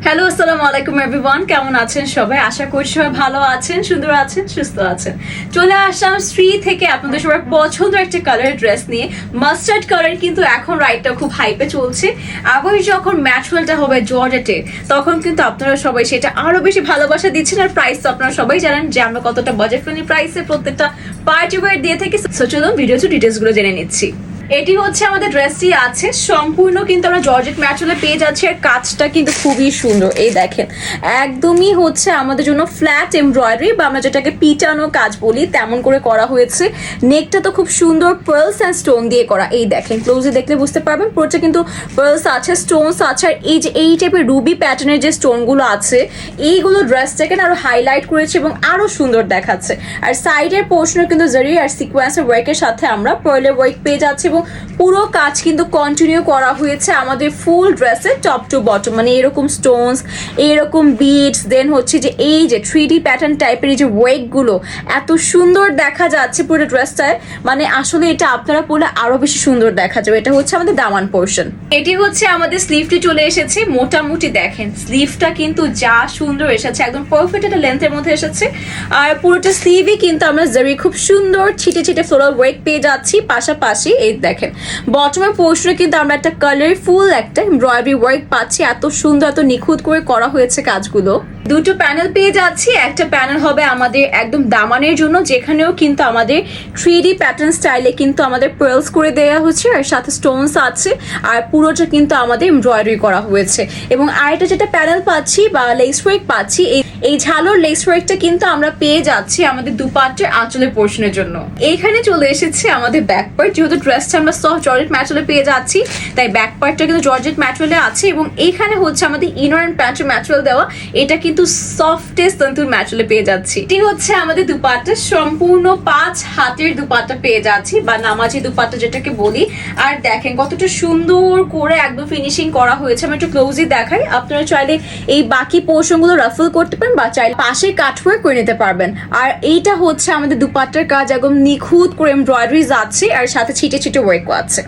Hello, আসসালামু আলাইকুম everyone. কেমন আছেন সবাই? আশা করছি সবাই ভালো আছেন, সুন্দর আছেন, সুস্থ আছেন। চলে আসলাম শ্রী থেকে আপনাদের সবার পছন্দের একটা কালারের ড্রেস নিয়ে। মাস্টার্ড কালার কিন্তু এখন রাইটটা খুব হাইপে চলছে। আবার যখন ম্যাটেরিয়ালটা হবে জর্জেটে, তখন কিন্তু আপনারা সবাই সেটা আরো বেশি ভালোবাসা দিচ্ছেন। আর প্রাইস তো আপনারা সবাই জানেন যে আমরা কতটা বাজেট ফ্রেন্ডলি প্রাইসে প্রত্যেকটা পার্টি ওয়্যার দিয়ে থাকি। সো চলুন ভিডিওতে ডিটেলস গুলো জেনে নিচ্ছি। এটি হচ্ছে আমাদের ড্রেসটি আছে সম্পূর্ণ কিন্তু আমরা জর্জেট ম্যাটেরিয়ালে পেয়ে যাচ্ছি। আর কাজটা কিন্তু খুবই সুন্দর, এই দেখেন একদমই হচ্ছে আমাদের জন্য ফ্ল্যাট এমব্রয়ডারি বা আমরা যেটাকে পিটানো কাজ বলি তেমন করে করা হয়েছে। নেকটা তো খুব সুন্দর পার্লস অ্যান্ড স্টোন দিয়ে করা, এই দেখেন ক্লোজে দেখলে বুঝতে পারবেন পুরোটা কিন্তু পার্লস আছে, স্টোনস আছে। আর এই যে এই টাইপের রুবি প্যাটার্নের যে স্টোনগুলো আছে এইগুলো ড্রেসটাকে আরো হাইলাইট করেছে এবং আরো সুন্দর দেখাচ্ছে। আর সাইডের পোর্শনে কিন্তু জারি আর সিকোয়েন্সের ওয়ার্কের সাথে আমরা পার্লের ওয়ার্ক পেয়ে যাচ্ছি এবং পুরো কাজ কিন্তু কন্টিনিউ করা হয়েছে আমাদের ফুল ড্রেসে টপ টু বটম। মানে এরকম স্টোনস, এরকম বিডস, দেন হচ্ছে যে এই যে 3D প্যাটার্ন টাইপের এই যে ওয়েক গুলো এত সুন্দর দেখা যাচ্ছে পুরো ড্রেসটায়। মানে আসলে এটা আপনারা পরলে আরো বেশি সুন্দর দেখা যাবে। এটা হচ্ছে আমাদের দামান পোর্শন। এটি হচ্ছে আমাদের স্লিভটি চলে এসেছে। মোটামুটি দেখেন স্লিভটা কিন্তু যা সুন্দর এসেছে, একদম পারফেক্ট একটা লেন্থের মধ্যে এসেছে। আর পুরোটা স্লিভই কিন্তু আমরা জারি খুব সুন্দর ছিটে ছিটে ফ্লোরাল ওয়েক পেয়ে যাচ্ছি। পাশাপাশি এই দেখেন বটমের পোর্শনে কিন্তু আমরা একটা কালারফুল একটা এমব্রয়ডারি ওয়ার্ক পাচ্ছি। এত সুন্দর, এত নিখুঁত করে করা হয়েছে কাজগুলো। দুটো প্যানেল পেয়ে যাচ্ছি। একটা প্যানেল হবে আমাদের একদম দামানের জন্য, যেখানেও কিন্তু আমাদের 3D প্যাটার্ন স্টাইলে কিন্তু আমাদের পার্লস করে দেওয়া হচ্ছে আর সাথে স্টোনস আছে। আর পুরোটা কিন্তু আমাদের এমব্রয়ডারি করা হয়েছে। এবং আরেকটা যেটা প্যানেল পাচ্ছি বা লেস ওয়ার্ক পাচ্ছি, এই ঝালোর লেস ওয়ার্কটা কিন্তু আমরা পেয়ে যাচ্ছি আমাদের দুপাট্টের আঁচলের পোর্শনের জন্য। এইখানে চলে এসেছে আমাদের ব্যাক পার্ট। যেহেতু ড্রেসটা আমরা সফট জর্জেট ম্যাটেরিয়ালে পেয়ে যাচ্ছি, তাই ব্যাক পার্টটা কিন্তু জর্জেট ম্যাটেরিয়ালে আছে। এবং এইখানে হচ্ছে আমাদের ইনার অ্যান্ড প্যান্টের ম্যাটেরিয়াল দেওয়া, এটা কিন্তু সফটেস্ট তন্তুর ম্যাটেরিয়ালে পেয়ে যাচ্ছি। এটি হচ্ছে আমাদের দুপাট্টা, সম্পূর্ণ 5 হাতের দুপাট্টা পেয়ে যাচ্ছি বা নামাজি দুপাট্টা যেটাকে বলি। আর দেখেন কতটা সুন্দর করে একদম ফিনিশিং করা হয়েছে। আমি একটু ক্লোজলি দেখাই। আপনারা চাইলে এই বাকি পোর্শন গুলো রাফল করতে পারেন বা চাইলে পাশে কাটওয়ার্ক করে নিতে পারবেন। আর এইটা হচ্ছে আমাদের দুপাট্টার কাজ, একদম নিখুঁত করে এমব্রয়ডারিজ আছে আর সাথে ছিটে ছিটে ওয়ার্কও আছে।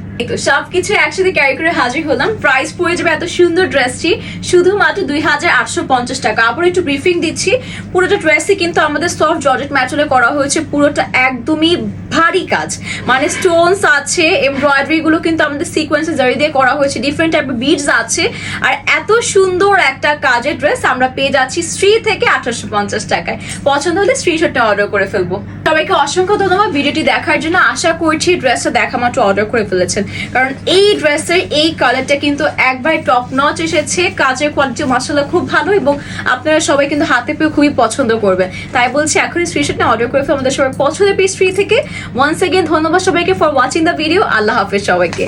সবকিছু একসাথে ক্যারি করে হাজির হলাম। প্রাইস পড়ে যাবে এত সুন্দর ড্রেসটি শুধুমাত্র 2850 টাকা। আবার একটু ব্রিফিং দিচ্ছি, পুরোটা ড্রেসই কিন্তু আমাদের সফট জর্জেট ম্যাটেরিয়ালে করা হয়েছে। পুরোটা একদমই ভারী কাজ, মানে স্টোনস আছে, এমব্রয়ডারি গুলো কিন্তু আমাদের সিকোয়েন্সে জারি দিয়ে করা হয়েছে, ডিফারেন্ট টাইপের বিডস আছে। আর এত সুন্দর একটা কাজের ড্রেস আমরা পেয়ে যাচ্ছি শ্রী থেকে 1850 টাকায়। পছন্দ হলে স্ক্রিনশটটা অর্ডার করে ফেলবো। সবাইকে অসংখ্য ধন্যবাদ ভিডিওটি দেখার জন্য। আশা করছি ড্রেসটা দেখা মাত্র অর্ডার করে ফেলেছেন, কারণ এই ড্রেসের এই কালারটা কিন্তু একবার টপ নচ এসেছে। কাজের কোয়ালিটি মাশাআল্লাহ খুব ভালো এবং আপনারা সবাই কিন্তু হাতে পেয়ে খুবই পছন্দ করবেন। তাই বলছি এখনই স্ক্রিনশটটা অর্ডার করে ফেলুন আমাদের সবার পছন্দের পিস শ্রী থেকে। ওয়ান্স এগেইন ধন্যবাদ সবাইকে ফর ওয়াচিং দ্য ভিডিও। আল্লাহ হাফেজ সবাইকে।